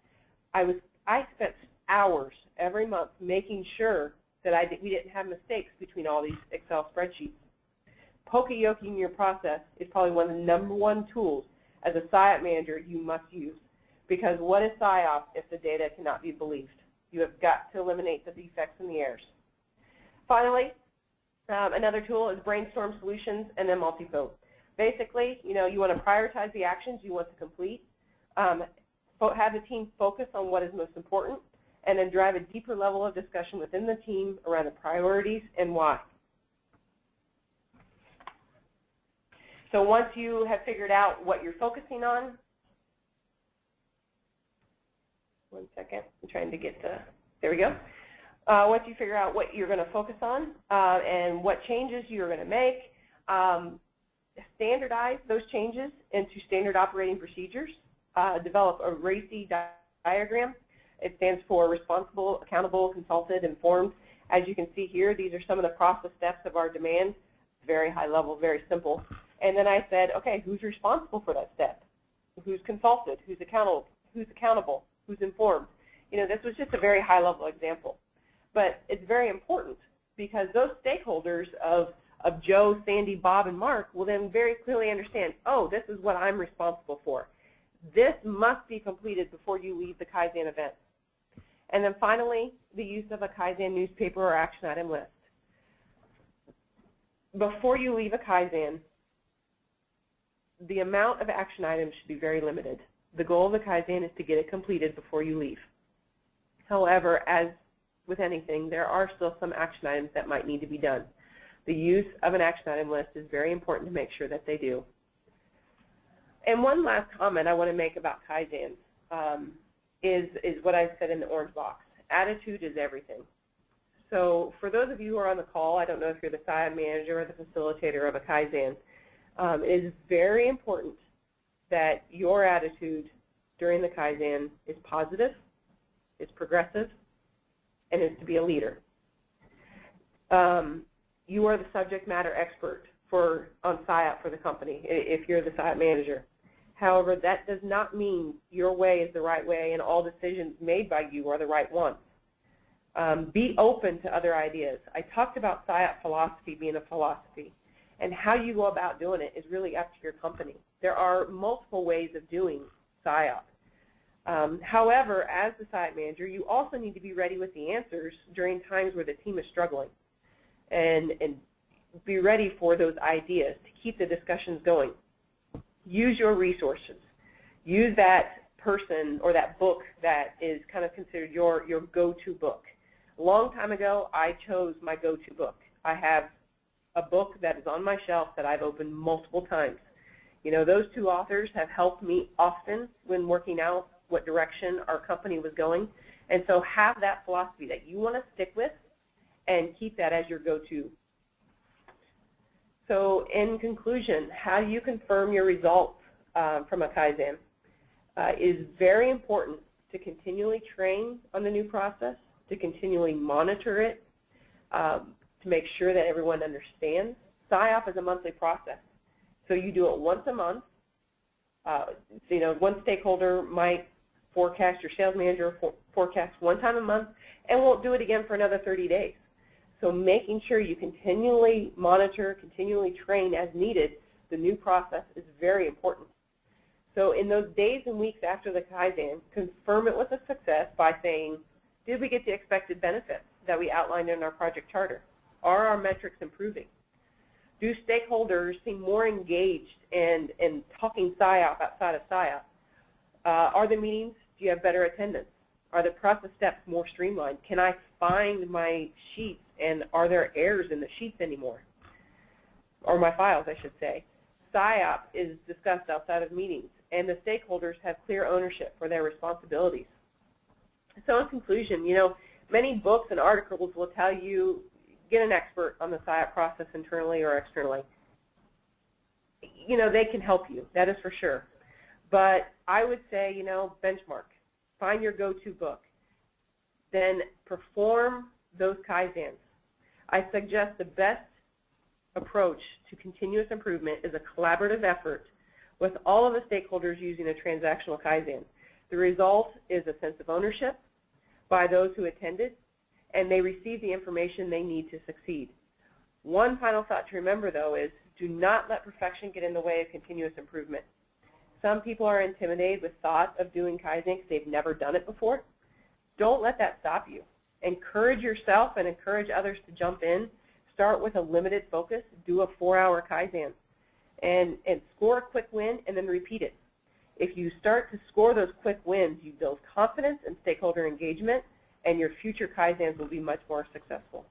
I spent hours every month making sure that we didn't have mistakes between all these Excel spreadsheets. Poka-yoking your process is probably one of the #1 tools as a SIOP manager you must use, because what is SIOP if the data cannot be believed? You have got to eliminate the defects and the errors. Finally, another tool is brainstorm solutions and then multi-vote. Basically, you want to prioritize the actions you want to complete, have the team focus on what is most important, and then drive a deeper level of discussion within the team around the priorities and why. So once you have figured out what you're focusing on, one second, I'm trying to get the, there we go. Once you figure out what you're going to focus on and what changes you're going to make, standardize those changes into standard operating procedures. Develop a RACI diagram. It stands for responsible, accountable, consulted, informed. As you can see here, these are some of the process steps of our demand. It's very high level, very simple. And then I said, okay, who's responsible for that step? Who's consulted? Who's accountable? Who's informed? This was just a very high level example. But it's very important because those stakeholders of Joe, Sandy, Bob, and Mark will then very clearly understand, oh, this is what I'm responsible for. This must be completed before you leave the Kaizen event. And then finally, the use of a Kaizen newspaper or action item list. Before you leave a Kaizen, the amount of action items should be very limited. The goal of the Kaizen is to get it completed before you leave. However, as with anything, there are still some action items that might need to be done. The use of an action item list is very important to make sure that they do. And one last comment I want to make about Kaizen is what I said in the orange box. Attitude is everything. So for those of you who are on the call, I don't know if you're the SIOP manager or the facilitator of a Kaizen, it is very important that your attitude during the Kaizen is positive, is progressive, and is to be a leader. You are the subject matter expert on SIOP for the company if you're the SIOP manager. However, that does not mean your way is the right way and all decisions made by you are the right ones. Be open to other ideas. I talked about SIOP philosophy being a philosophy, and how you go about doing it is really up to your company. There are multiple ways of doing SIOP. However, as the SIOP manager, you also need to be ready with the answers during times where the team is struggling, and be ready for those ideas to keep the discussions going. Use your resources. Use that person or that book that is kind of considered your go-to book. A long time ago, I chose my go-to book. I have a book that is on my shelf that I've opened multiple times. Those two authors have helped me often when working out what direction our company was going. And so have that philosophy that you want to stick with and keep that as your go-to. So in conclusion, how you confirm your results from a Kaizen is very important to continually train on the new process, to continually monitor it, to make sure that everyone understands. SIOP is a monthly process. So you do it once a month. One stakeholder might forecast, your sales manager forecast one time a month, and won't do it again for another 30 days. So making sure you continually monitor, continually train as needed, the new process is very important. So in those days and weeks after the Kaizen, confirm it with a success by saying, did we get the expected benefits that we outlined in our project charter? Are our metrics improving? Do stakeholders seem more engaged in talking SIOP outside of SIOP? Are the meetings, do you have better attendance? Are the process steps more streamlined? Can I find my sheets, and are there errors in the sheets anymore? Or my files, I should say. SIOP is discussed outside of meetings, and the stakeholders have clear ownership for their responsibilities. So in conclusion, many books and articles will tell you, get an expert on the SIOP process internally or externally. They can help you, that is for sure. But I would say, benchmark. Find your go-to book. Then perform those Kaizens. I suggest the best approach to continuous improvement is a collaborative effort with all of the stakeholders using a transactional Kaizen. The result is a sense of ownership, by those who attended, and they receive the information they need to succeed. One final thought to remember, though, is do not let perfection get in the way of continuous improvement. Some people are intimidated with thought of doing Kaizen because they've never done it before. Don't let that stop you. Encourage yourself and encourage others to jump in. Start with a limited focus. Do a 4-hour Kaizen and score a quick win and then repeat it. If you start to score those quick wins, you build confidence and stakeholder engagement, and your future Kaizens will be much more successful.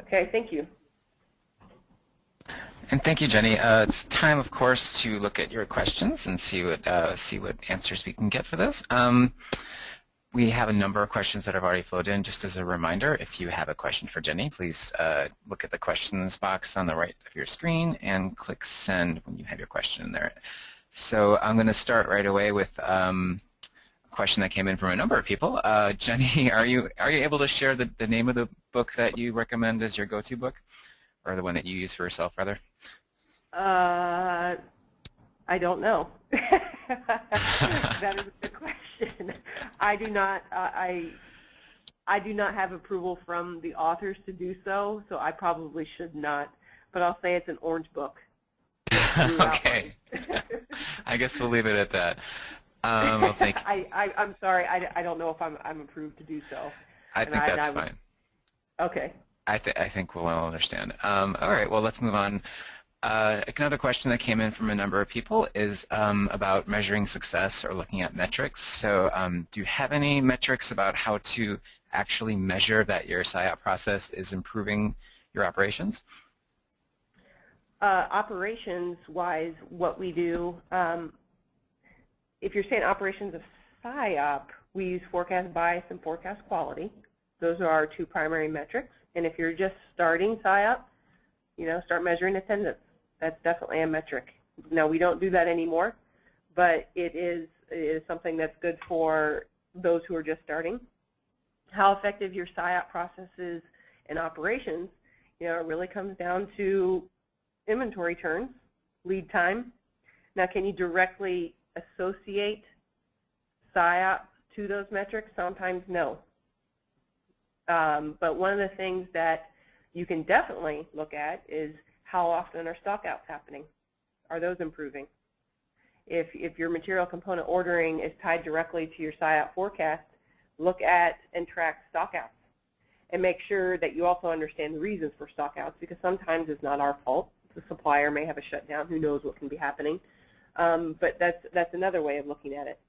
Okay, thank you. And thank you, Jenny. It's time, of course, to look at your questions and see what answers we can get for those. We have a number of questions that have already flowed in. Just as a reminder, if you have a question for Jenny, please look at the questions box on the right of your screen and click send when you have your question in there. So I'm going to start right away with a question that came in from a number of people. Jenny, are you able to share the name of the book that you recommend as your go-to book, or the one that you use for yourself, rather? I don't know. That is a good question. I do not. I do not have approval from the authors to do so, so I probably should not. But I'll say it's an orange book. Okay. I guess we'll leave it at that. Well, thank you. I'm sorry. I don't know if I'm approved to do so. I think that's fine. Okay. I think we'll all understand. All right. Well, let's move on. Another question that came in from a number of people is about measuring success or looking at metrics. So do you have any metrics about how to actually measure that your SIOP process is improving your operations? Operations-wise, what we do, if you're saying operations of SIOP, we use forecast bias and forecast quality. Those are our two primary metrics. And if you're just starting SIOP, start measuring attendance. That's definitely a metric. Now, we don't do that anymore, but it is something that's good for those who are just starting. How effective your SIOP process is in operations, it really comes down to inventory turns, lead time. Now, can you directly associate SIOP to those metrics? Sometimes no. But one of the things that you can definitely look at is how often are stockouts happening? Are those improving? If your material component ordering is tied directly to your SIOP forecast, look at and track stockouts and make sure that you also understand the reasons for stockouts, because sometimes it's not our fault. The supplier may have a shutdown. Who knows what can be happening? But that's another way of looking at it.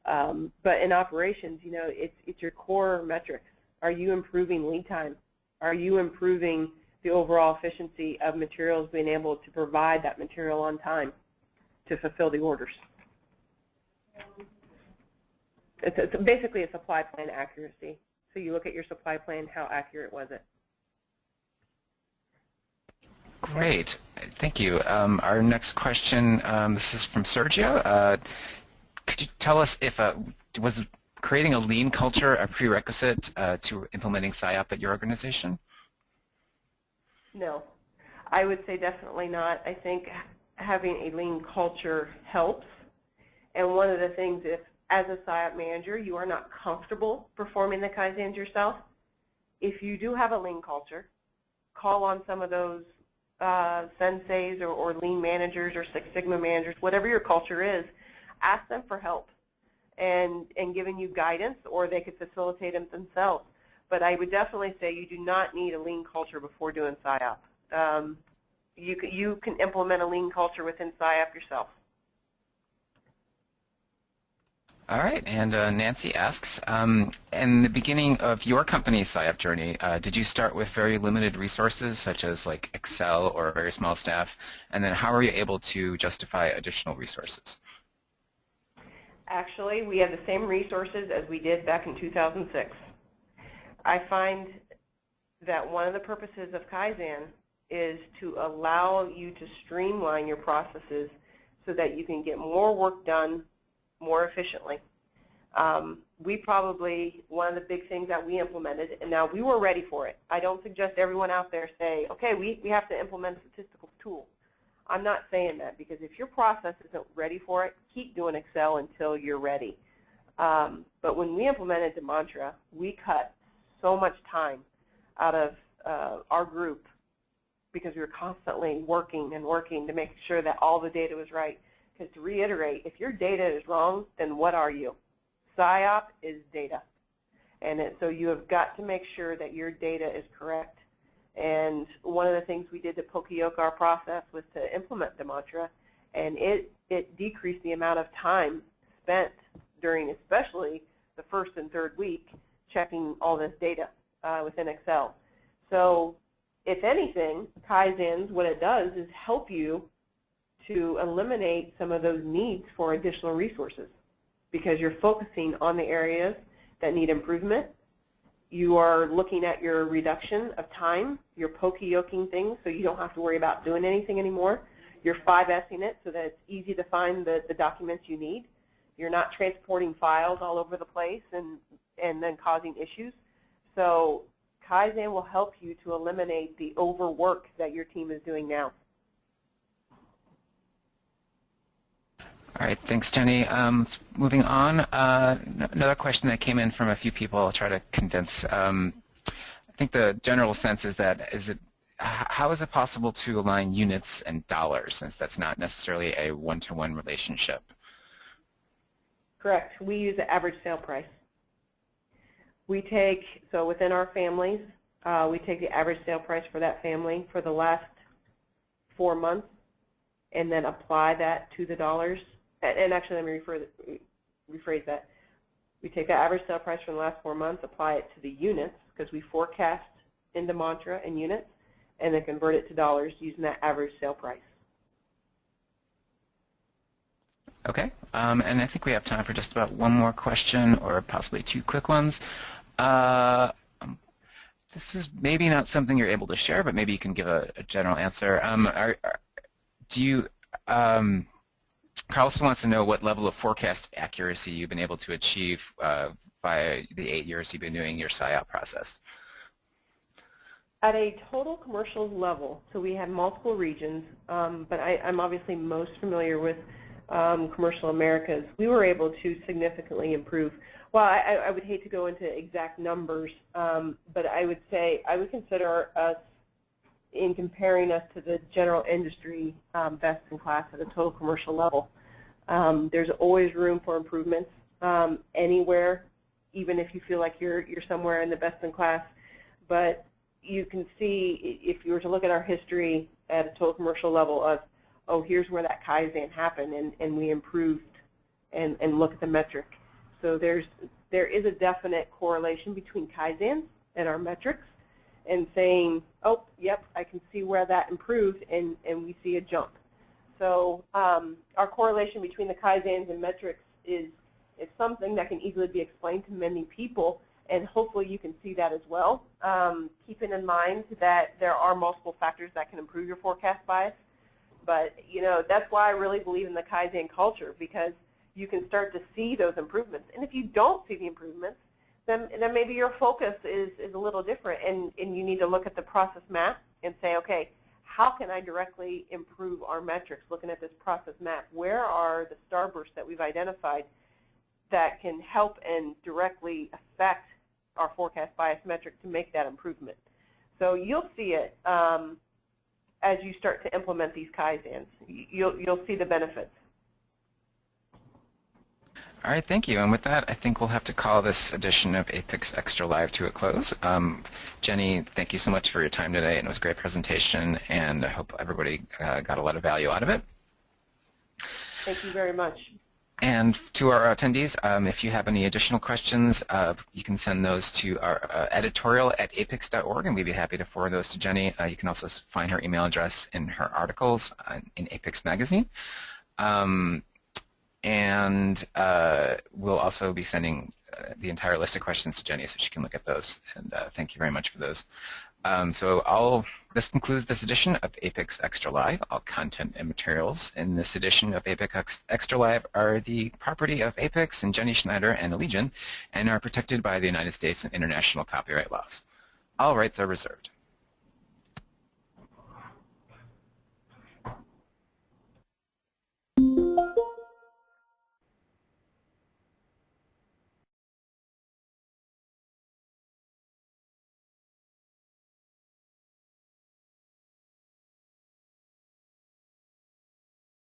But in operations, it's your core metrics. Are you improving lead time? Are you improving the overall efficiency of materials being able to provide that material on time to fulfill the orders? It's basically a supply plan accuracy. So you look at your supply plan, how accurate was it? Great. Thank you. Our next question, this is from Sergio. Could you tell us if was creating a lean culture a prerequisite to implementing SIOP at your organization? No. I would say definitely not. I think having a lean culture helps. And one of the things, if as a SIOP manager you are not comfortable performing the Kaizens yourself, if you do have a lean culture, call on some of those senseis or lean managers or Six Sigma managers, whatever your culture is, ask them for help and giving you guidance, or they could facilitate them themselves. But I would definitely say you do not need a lean culture before doing SIOP. You can implement a lean culture within SIOP yourself. All right, and Nancy asks, in the beginning of your company's SIOP journey, did you start with very limited resources such as like Excel or a very small staff, and then how were you able to justify additional resources? Actually, we have the same resources as we did back in 2006. I find that one of the purposes of Kaizen is to allow you to streamline your processes so that you can get more work done more efficiently. One of the big things that we implemented, and now we were ready for it. I don't suggest everyone out there say, okay, we have to implement a statistical tool. I'm not saying that, because if your process isn't ready for it, keep doing Excel until you're ready. But when we implemented Demantra, we cut so much time out of our group because we were constantly working and working to make sure that all the data was right. Because to reiterate, if your data is wrong, then what are you? PSYOP is data. And so you have got to make sure that your data is correct. And one of the things we did to poka-yoke our process was to implement Demantra, and it decreased the amount of time spent during especially the first and third week checking all this data within Excel. So if anything, Kaizens, what it does is help you to eliminate some of those needs for additional resources because you're focusing on the areas that need improvement. You are looking at your reduction of time. You're poka-yoking things so you don't have to worry about doing anything anymore. You're 5S'ing it so that it's easy to find the documents you need. You're not transporting files all over the place and then causing issues. So Kaizen will help you to eliminate the overwork that your team is doing now. All right, thanks, Jenny. Moving on, another question that came in from a few people. I'll try to condense. I think the general sense is that how is it possible to align units and dollars, since that's not necessarily a one-to-one relationship? Correct. We use the average sale price. We take, so within our families, we take the average sale price for that family for the last 4 months and then apply that to the dollars. And actually, let me rephrase that. We take the average sale price from the last 4 months, apply it to the units, because we forecast in Demantra in units, and then convert it to dollars using that average sale price. Okay, and I think we have time for just about one more question, or possibly two quick ones. This is maybe not something you're able to share, but maybe you can give a general answer. Carlson wants to know what level of forecast accuracy you've been able to achieve by the 8 years you've been doing your PSYOP process. At a total commercial level, so we have multiple regions, but I'm obviously most familiar with commercial Americas. We were able to significantly improve. Well, I would hate to go into exact numbers, but I would say I would consider us, in comparing us to the general industry, best in class at a total commercial level. There's always room for improvements anywhere, even if you feel like you're somewhere in the best in class. But you can see, if you were to look at our history at a total commercial level of, oh, here's where that Kaizen happened, and we improved, and look at the metric. So there is a definite correlation between Kaizen and our metrics, and saying, oh, yep, I can see where that improved, and we see a jump. So our correlation between the Kaizens and metrics is something that can easily be explained to many people, and hopefully you can see that as well. Keeping in mind that there are multiple factors that can improve your forecast bias. But that's why I really believe in the Kaizen culture, because you can start to see those improvements. And if you don't see the improvements, then maybe your focus is a little different, and you need to look at the process map and say, okay, how can I directly improve our metrics? Looking at this process map, where are the starbursts that we've identified that can help and directly affect our forecast bias metric to make that improvement? So you'll see it as you start to implement these Kaizens. You'll see the benefits. All right, thank you. And with that, I think we'll have to call this edition of APICS Extra Live to a close. Jenny, thank you so much for your time today, and it was a great presentation, and I hope everybody got a lot of value out of it. Thank you very much. And to our attendees, if you have any additional questions, you can send those to our editorial@apics.org, and we'd be happy to forward those to Jenny. You can also find her email address in her articles in APICS Magazine. And we'll also be sending the entire list of questions to Jenny so she can look at those. And thank you very much for those. This concludes this edition of APICS Extra Live. All content and materials in this edition of APICS Extra Live are the property of APICS and Jenny Schneider and Allegion, and are protected by the United States and international copyright laws. All rights are reserved.